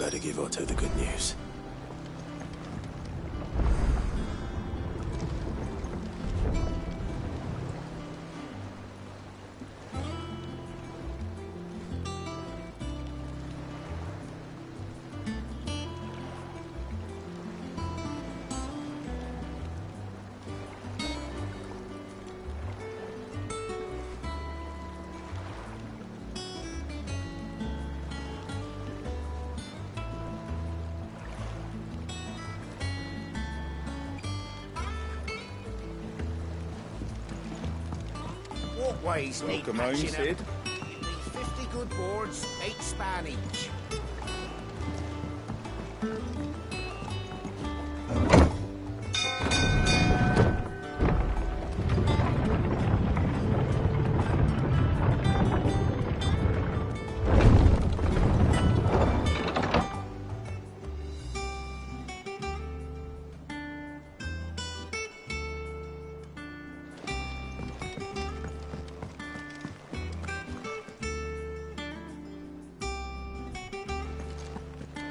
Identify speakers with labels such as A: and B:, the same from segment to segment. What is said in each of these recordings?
A: better give Otto the good news.
B: Walkways need
C: Welcome home,
B: patching
C: Sid.
B: up. You need 50 good boards, 8 span each.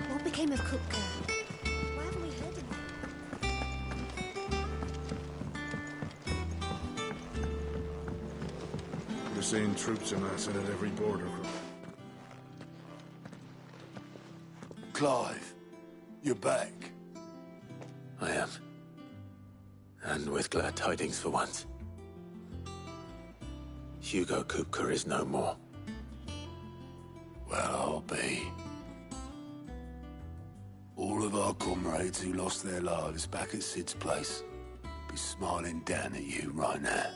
D: What became of Kupka? Why haven't we heard of him?
E: We're seeing troops amassing at every border.
F: Clive, you're back.
A: I am. And with glad tidings for once. Hugo Kupka is no more.
F: Well, I'll be. All of our comrades who lost their lives back at Sid's place be smiling down at you right now.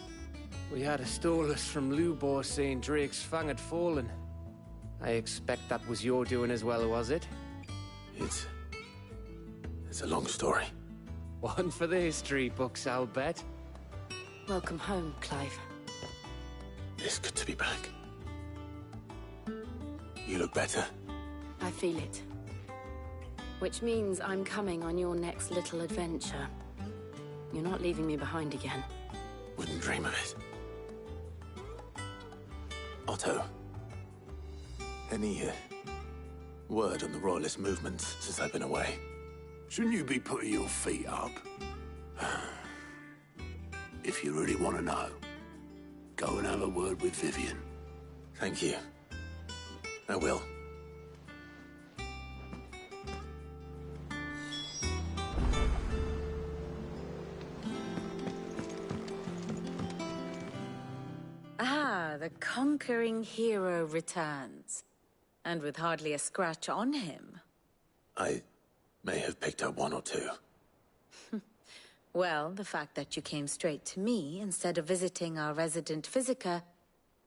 G: We had a stolus from Lubor saying Drake's fang had fallen. I expect that was your doing as well, was it?
A: It's a long story.
G: One for the history books, I'll bet.
D: Welcome home, Clive.
A: It's good to be back. You look better.
D: I feel it. Which means I'm coming on your next little adventure. You're not leaving me behind again.
A: Wouldn't dream of it. Otto. Any word on the Royalist movements since I've been away?
F: Shouldn't you be putting your feet up? If you really want to know, go and have a word with Vivian.
A: Thank you. I will.
H: Ah, the conquering hero returns. And with hardly a scratch on him.
A: I may have picked up one or two.
H: Well, the fact that you came straight to me instead of visiting our resident physiker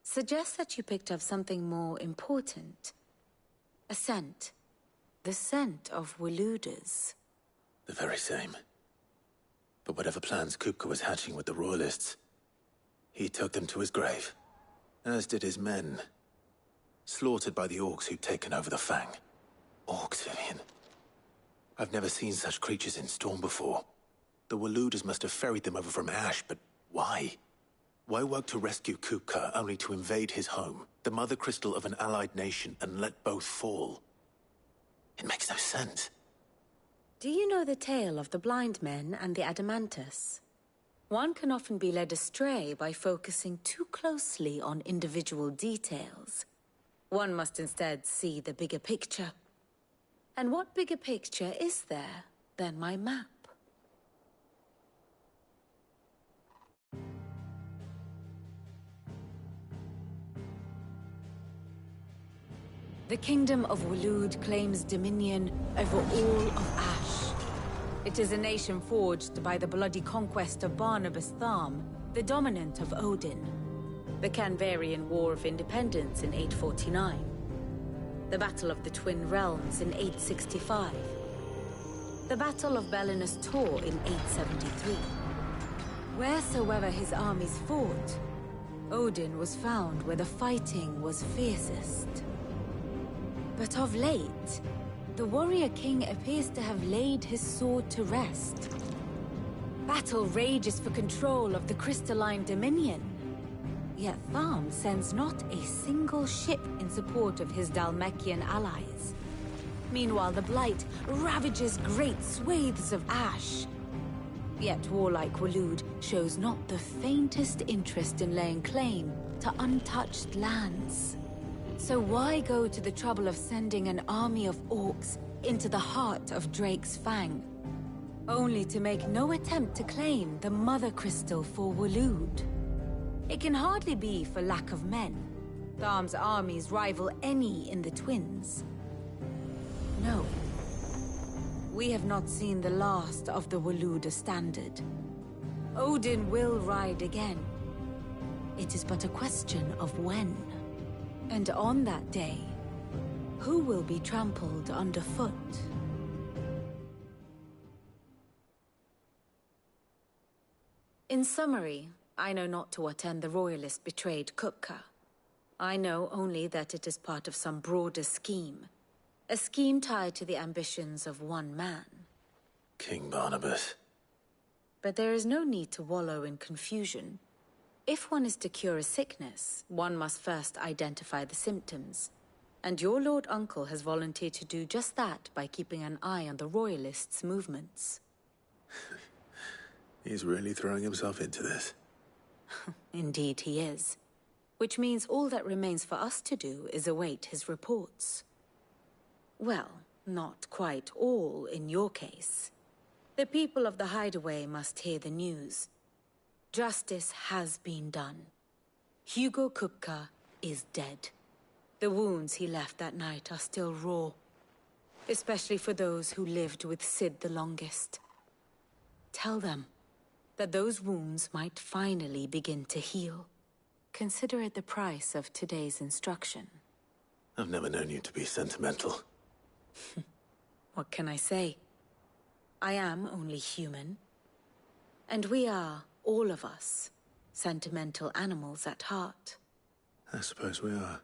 H: suggests that you picked up something more important. A scent. The scent of Waludas.
A: The very same. But whatever plans Kupka was hatching with the Royalists, he took them to his grave. As did his men. Slaughtered by the orcs who'd taken over the Fang. Orcs, Vivian. I've never seen such creatures in Storm before. The Waludas must have ferried them over from Ash, but why? Why work to rescue Kupka only to invade his home, the mother crystal of an allied nation, and let both fall? It makes no sense.
H: Do you know the tale of the blind men and the Adamantus? One can often be led astray by focusing too closely on individual details. One must instead see the bigger picture. And what bigger picture is there than my map? The Kingdom of Waloed claims dominion over all of Ash. It is a nation forged by the bloody conquest of Barnabas Tharm, the dominant of Odin. The Canvarian War of Independence in 849. The Battle of the Twin Realms in 865. The Battle of Belinus Tor in 873. Wheresoever his armies fought, Odin was found where the fighting was fiercest. But of late, the warrior king appears to have laid his sword to rest. Battle rages for control of the crystalline dominion. Yet Tharm sends not a single ship in support of his Dhalmekian allies. Meanwhile, the Blight ravages great swathes of ash. Yet warlike Waloed shows not the faintest interest in laying claim to untouched lands. So why go to the trouble of sending an army of orcs into the heart of Drake's Fang, only to make no attempt to claim the Mother Crystal for Waloed? It can hardly be for lack of men. Tharm's armies rival any in the Twins. No. We have not seen the last of the Waloed standard. Odin will ride again. It is but a question of when. And on that day, who will be trampled underfoot? In summary, I know not to what end the Royalist betrayed Kupka. I know only that it is part of some broader scheme. A scheme tied to the ambitions of one man.
A: King Barnabas.
H: But there is no need to wallow in confusion. If one is to cure a sickness, one must first identify the symptoms. And your Lord Uncle has volunteered to do just that by keeping an eye on the Royalists' movements.
A: He's really throwing himself into this.
H: Indeed he is. Which means all that remains for us to do is await his reports. Well, not quite all in your case. The people of the Hideaway must hear the news. Justice has been done. Hugo Kupka is dead. The wounds he left that night are still raw, especially for those who lived with Sid the longest. Tell them that those wounds might finally begin to heal. Consider it the price of today's instruction.
A: I've never known you to be sentimental.
H: What can I say? I am only human. And we are, all of us, sentimental animals at heart.
A: I suppose we are.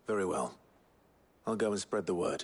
A: Very well. I'll go and spread the word.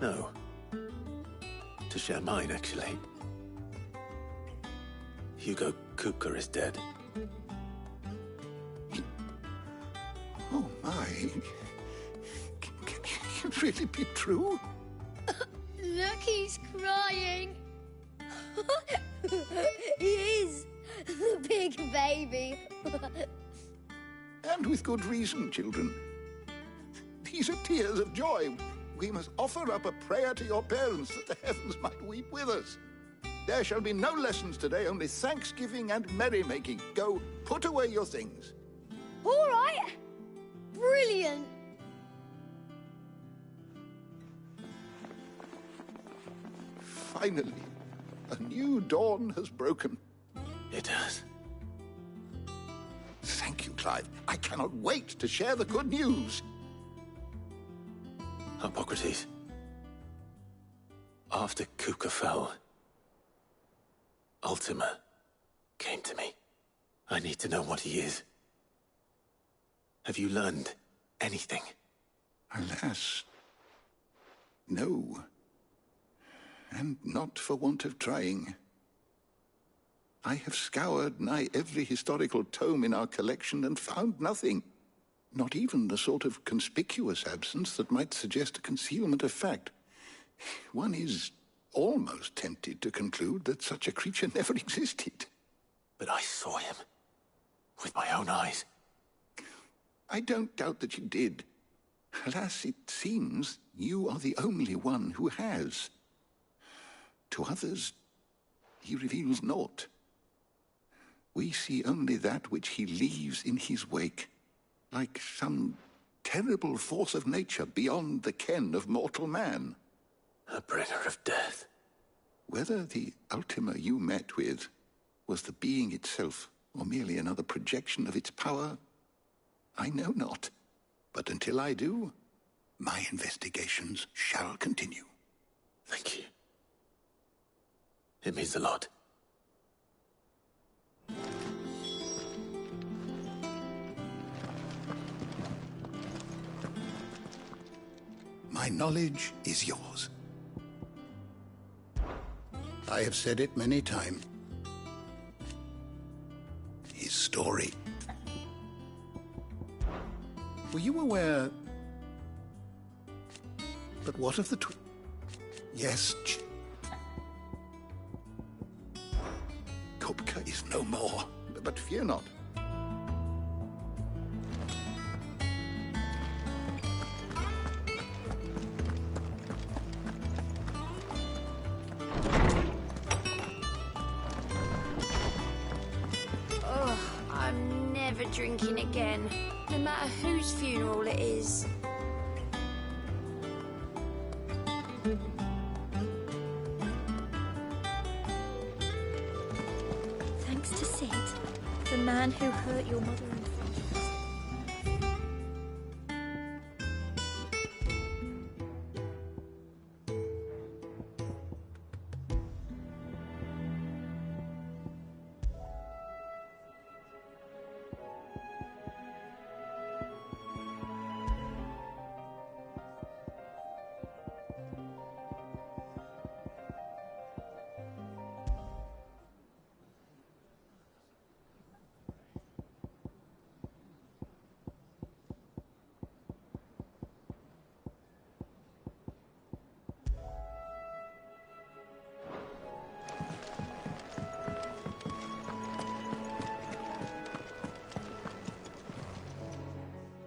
A: No. To share mine, actually. Hugo Kupka is dead.
F: Oh, my. Can it really be true?
C: Look, he's crying. He is. The big baby.
F: And with good reason, children. These are tears of joy. We must offer up a prayer to your parents that the heavens might weep with us. There shall be no lessons today, only thanksgiving and merrymaking. Go, put away your things.
C: All right. Brilliant.
F: Finally, a new dawn has broken.
A: It has.
F: Thank you, Clive. I cannot wait to share the good news.
A: Hippocrates. After Kupka fell, Ultima came to me. I need to know what he is. Have you learned anything?
F: Alas, no. And not for want of trying. I have scoured nigh every historical tome in our collection and found nothing. Not even the sort of conspicuous absence that might suggest a concealment of fact. One is almost tempted to conclude that such a creature never existed.
A: But I saw him. With my own eyes.
F: I don't doubt that you did. Alas, it seems you are the only one who has. To others, he reveals naught. We see only that which he leaves in his wake. like some terrible force of nature beyond the ken of mortal man.
A: A bringer of death.
F: Whether the Ultima you met with was the being itself, or merely another projection of its power, I know not. But until I do, my investigations shall continue.
A: Thank you. It means a lot.
F: My knowledge is yours. I have said it many times. His story. Were you aware... But what of the Yes, Kupka is no more. But fear not.
D: I'm never drinking again, no matter whose funeral it is.
C: Thanks to Sid, the man who hurt your mother and father.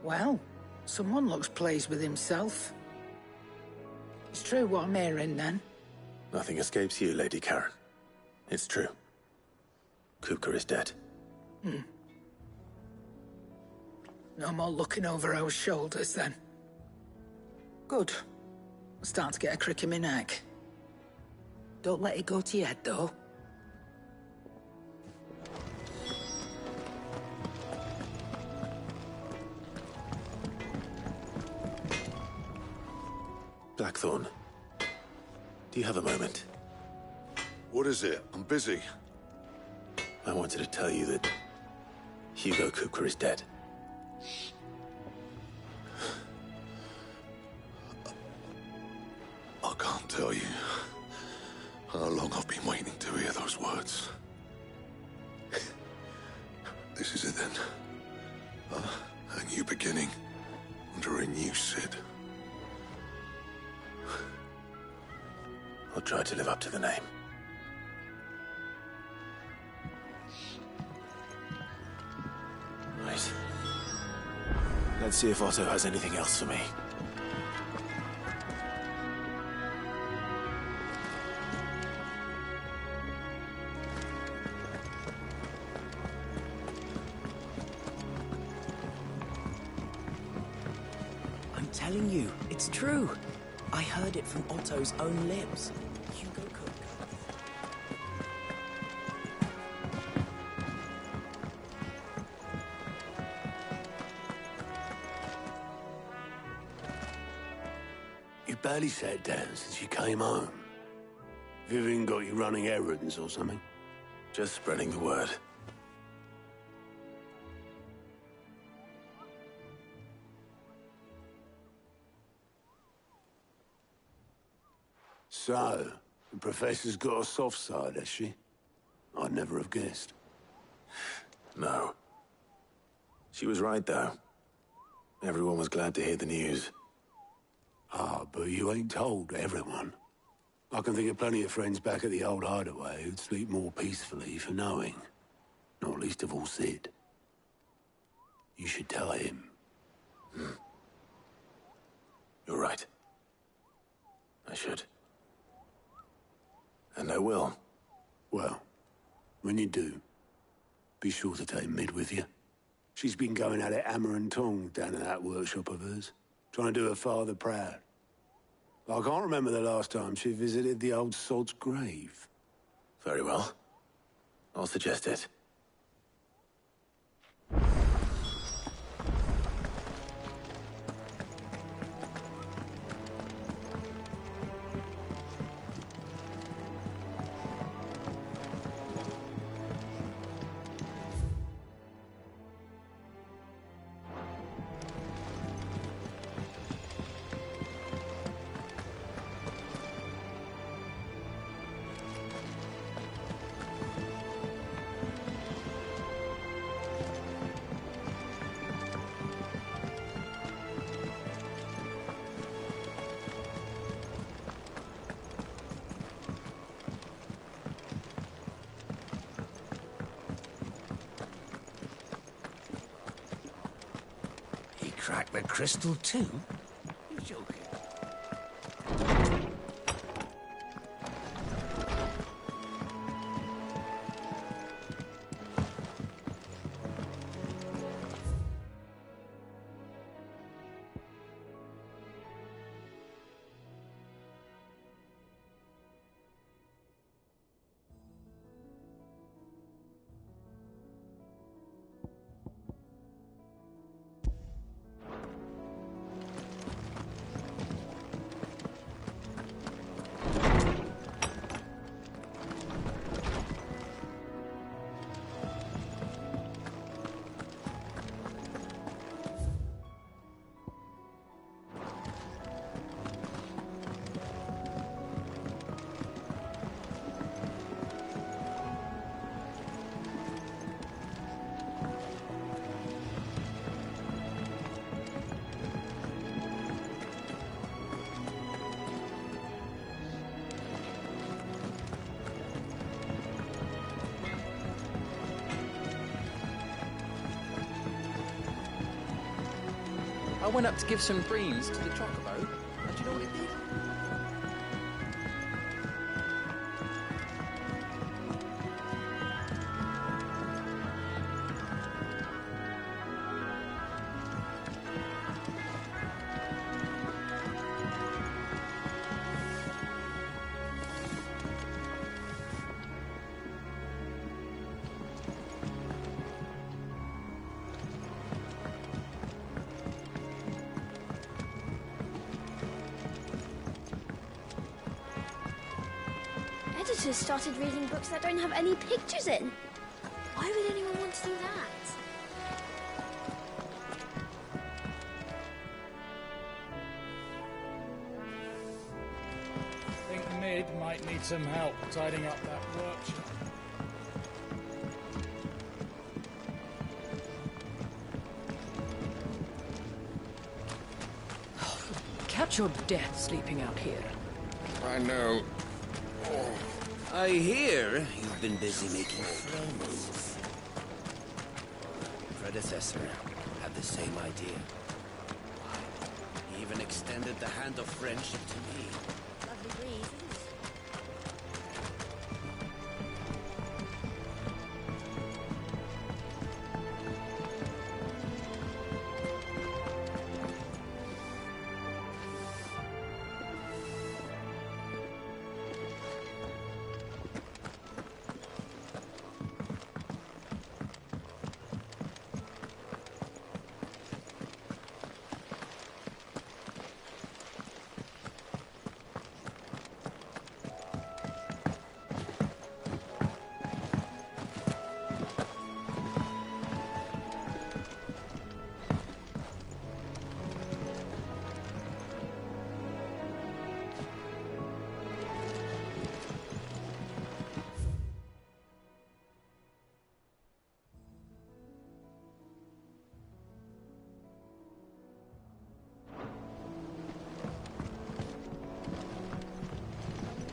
I: Well, someone looks pleased with himself. It's true what I'm hearing, then.
A: Nothing escapes you, Lady Karen. It's true. Kupka is dead.
I: No more looking over our shoulders, then. Good. I'm starting to get a crick in my neck. Don't let it go to your head, though.
A: Blackthorn, do you have a moment?
E: What is it? I'm busy.
A: I wanted to tell you that Hugo Kupka is dead.
E: I can't tell you how long I've been waiting to hear those words. This is it then. A new beginning under a new Sid.
A: I'll try to live up to the name. Right. Let's see if Otto has anything else for me.
J: I'm telling you, it's true. I heard it from Otto's own lips. Hugo Kupka.
K: You barely sat down since you came home. Vivian got you running errands or something?
A: Just spreading the word.
K: So, the Professor's got a soft side, has she? I'd never have guessed.
A: No. She was right, though. Everyone was glad to hear the news.
K: Ah, but you ain't told everyone. I can think of plenty of friends back at the old hideaway who'd sleep more peacefully for knowing. Not least of all Sid. You should tell him.
A: You're right. I should. And I will.
K: Well, when you do, be sure to take Mid with you. She's been going at it hammer and tong down in that workshop of hers, trying to do her father proud. But I can't remember the last time she visited the old sod's grave.
A: Very well. I'll suggest it.
B: Crack the crystal too? You're joking.
L: I went up to give some greens to the chocobo, and do you know what it did?
C: Editors started reading books that don't have any pictures in. Why would anyone want to do that?
M: I think Mid might need some help tidying up that workshop.
N: Catch your death sleeping out here.
O: I know. I hear you've been busy making friends. Your predecessor had the same idea. He even extended the hand of friendship to me.
C: Lovely breeze, isn't it?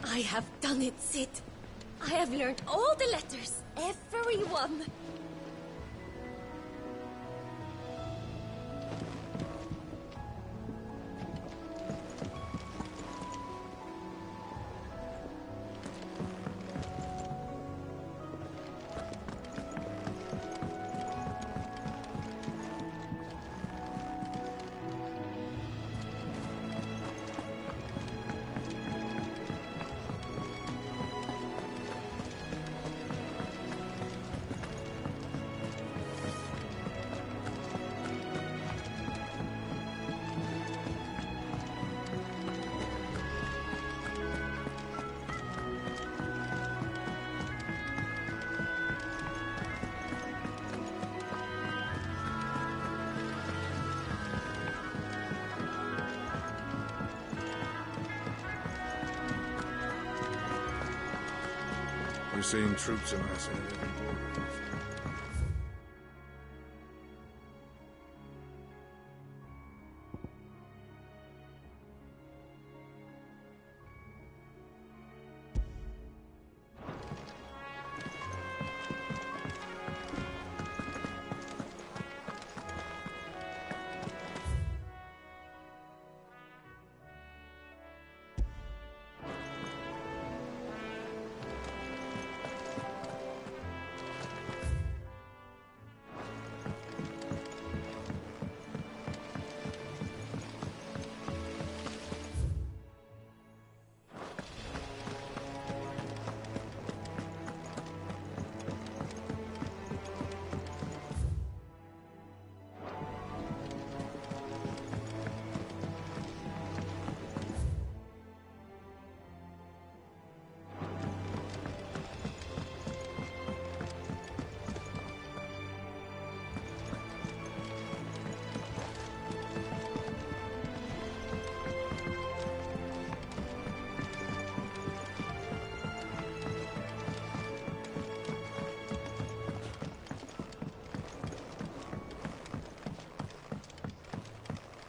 P: I have done it, Sid. I have learned all the letters, every one.
Q: We're seeing troops amassing at every border.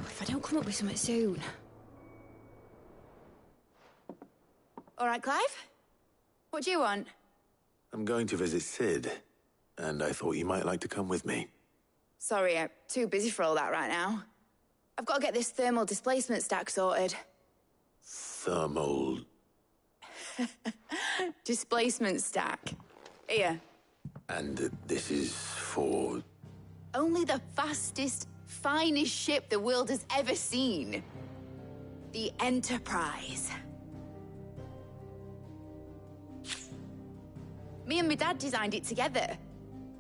C: If I don't come up with something soon.
R: All right, Clive? What do you want?
A: I'm going to visit Sid, and I thought you might like to come with me.
R: Sorry, I'm too busy for all that right now. I've got to get this thermal displacement stack sorted.
A: Thermal...
R: Displacement stack. Here.
A: And this is for...
R: Only the fastest, finest ship the world has ever seen. The Enterprise. Me and my dad designed it together.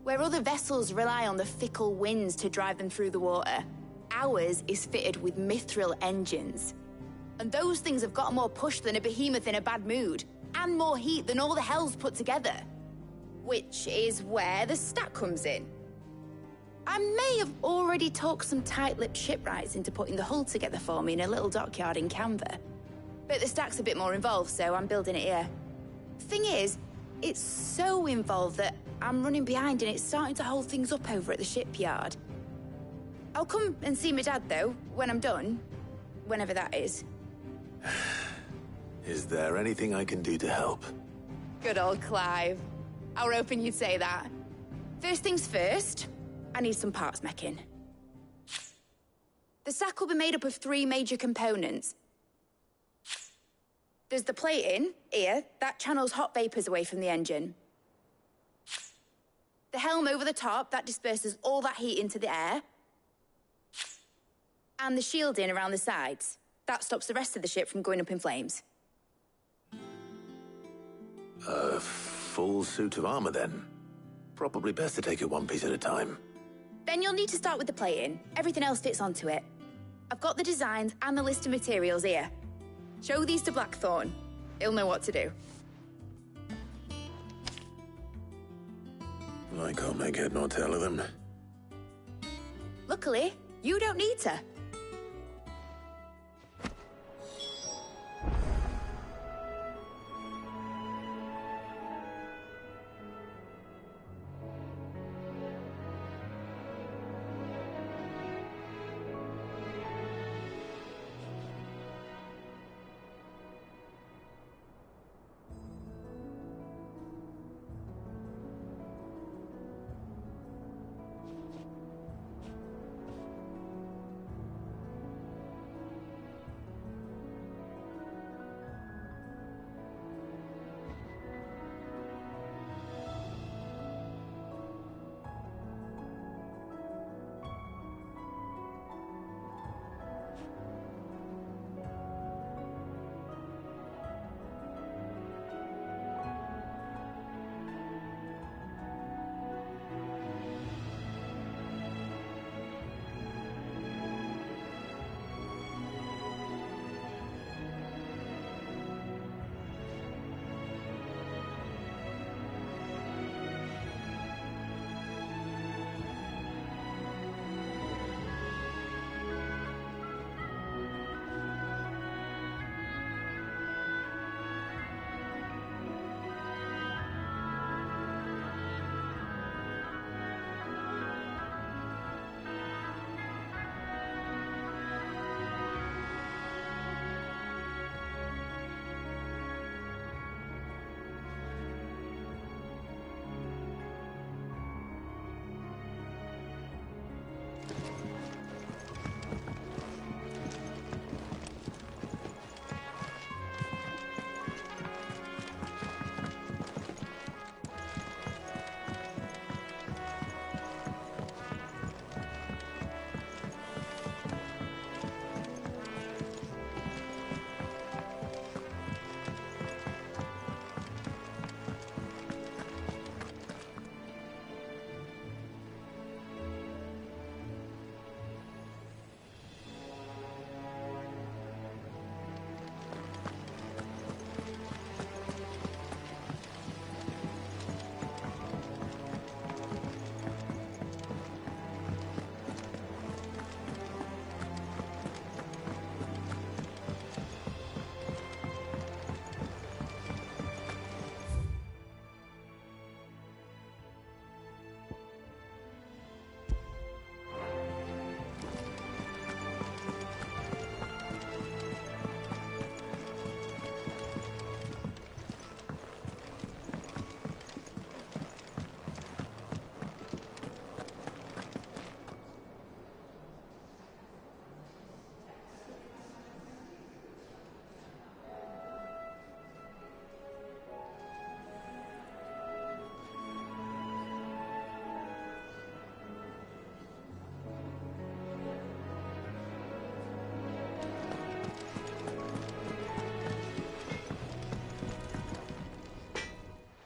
R: Where other vessels rely on the fickle winds to drive them through the water, ours is fitted with mithril engines. And those things have got more push than a behemoth in a bad mood, and more heat than all the hells put together. Which is where the stack comes in. I may have already talked some tight-lipped shipwrights into putting the hull together for me in a little dockyard in Canva. But the stack's a bit more involved, so I'm building it here. Thing is, it's so involved that I'm running behind and it's starting to hold things up over at the shipyard. I'll come and see my dad, though, when I'm done. Whenever that is.
A: Is there anything I can do to help?
R: Good old Clive. I were hoping you'd say that. First things first, I need some parts meching. The stack will be made up of 3 major components. There's the plating, here, that channels hot vapors away from the engine. The helm over the top, that disperses all that heat into the air. And the shielding around the sides. That stops the rest of the ship from going up in flames.
A: A full suit of armor, then? Probably best to take it one piece at a time.
R: Then you'll need to start with the plating. Everything else fits onto it. I've got the designs and the list of materials here. Show these to Blackthorn. He'll know what to do.
A: I can't make head nor tail of them.
R: Luckily, you don't need to.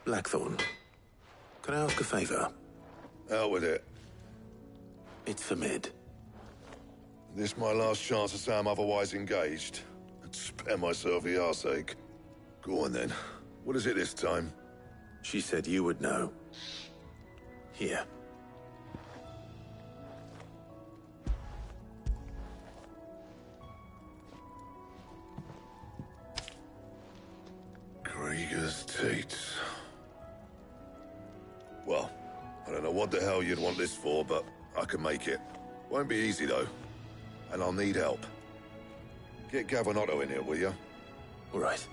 A: Blackthorn, can I ask a favor?
E: Out with it.
A: It's for Mid.
E: This my last chance to say I'm otherwise engaged. I'd spare myself the arseache. Go on then. What is it this time?
A: She said you would know. Here.
E: Krieger's Tates. Well, I don't know what the hell you'd want this for, but I can make it. Won't be easy, though. And I'll need help. Get Gavinotto in here, will you?
A: All right.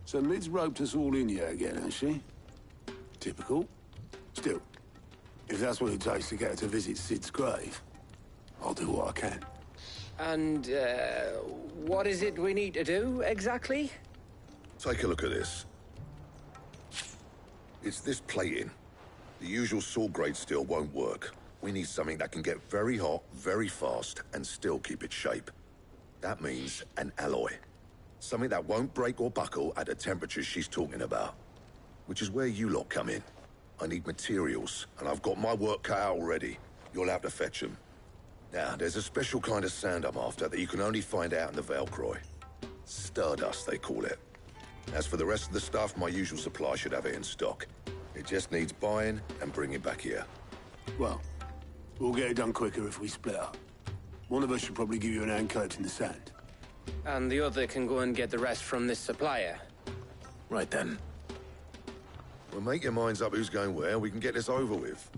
K: So Mid's roped us all in here again, has she? Typical. Still, if that's what it takes to get her to visit Sid's grave, I'll do what I can.
G: And, what is it we need to do, exactly?
E: Take a look at this. It's this plating. The usual sword grade steel won't work. We need something that can get very hot, very fast, and still keep its shape. That means an alloy. Something that won't break or buckle at the temperatures she's talking about. Which is where you lot come in. I need materials, and I've got my work cut out already. You'll have to fetch them. Now, there's a special kind of sand I'm after that you can only find out in the Valcroy. Stardust, they call it. As for the rest of the stuff, my usual supply should have it in stock. It just needs buying and bringing back here.
K: Well, we'll get it done quicker if we split up. One of us should probably give you an hand coat in the sand.
G: And the other can go and get the rest from this supplier.
A: Right then.
E: Well, make your minds up who's going where, we can get this over with.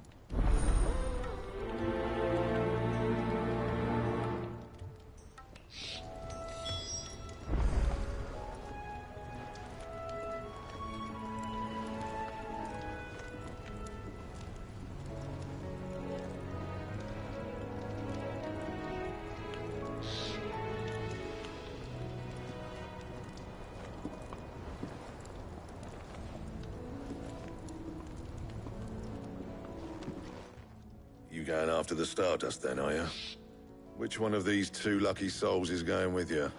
E: You going after the Stardust then, are you? Which one of these two lucky souls is going with you?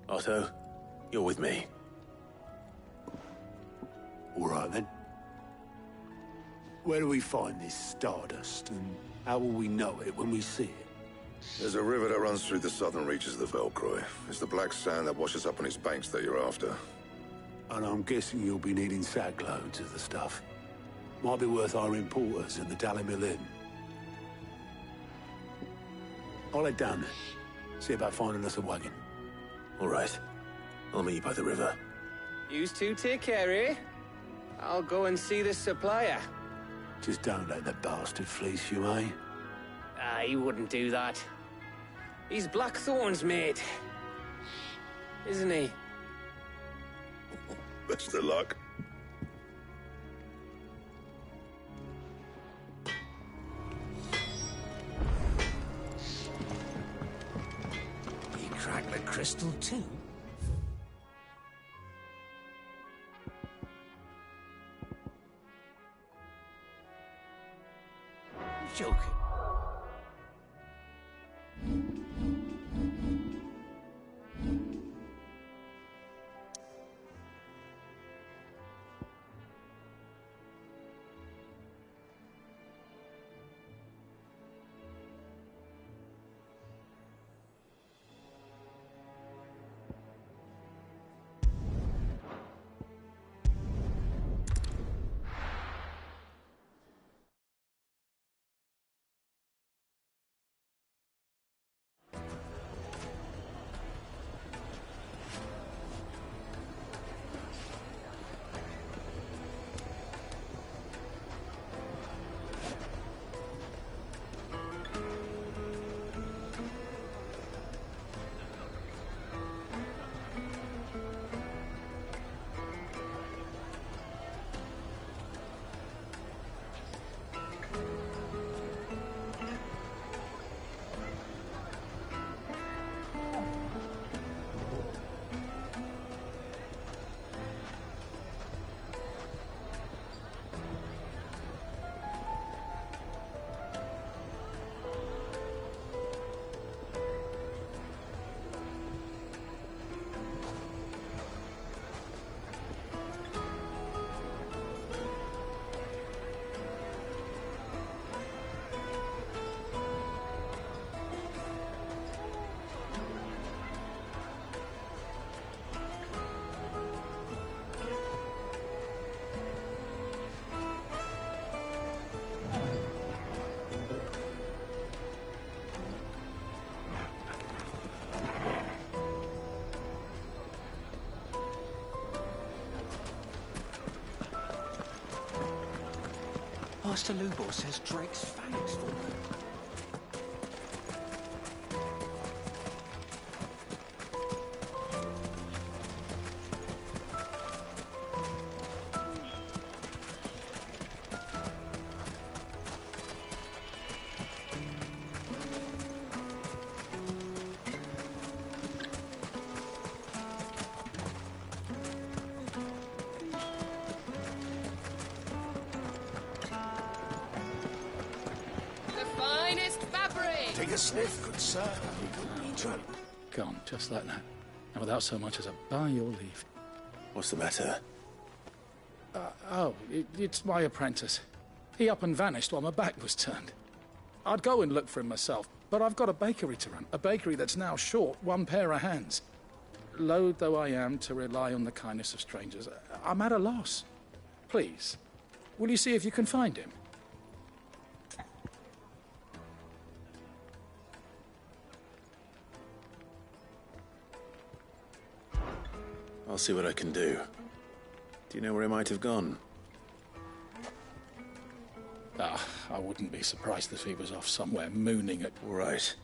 A: Otto, you're with me.
K: All right, then. Where do we find this Stardust, and how will we know it when we see it?
E: There's a river that runs through the southern reaches of the Valcroy. It's the black sand that washes up on its banks that you're after.
K: And I'm guessing you'll be needing sackloads of the stuff. Might be worth our importers at the Dalimil Inn. I'll head down there. See about finding us a wagon.
A: All right. I'll meet you by the river.
G: Yous two take care, eh? I'll go and see the supplier.
K: Just don't let the bastard fleece you, eh?
G: He wouldn't do that. He's Blackthorn's mate. Isn't he?
E: Best of luck.
B: He cracked the crystal too? You're joking. Master Lubor says Drake's fangs for them. Take a sniff, good sir.
M: Gone, just like that. And without so much as a by your leave.
A: What's the matter?
M: It's my apprentice. He up and vanished while my back was turned. I'd go and look for him myself, but I've got a bakery to run. A bakery that's now short one pair of hands. Loath though I am to rely on the kindness of strangers, I'm at a loss. Please, will you see if you can find him?
A: I'll see what I can do. Do you know where he might have gone?
M: I wouldn't be surprised if he was off somewhere mooning at...
A: All right.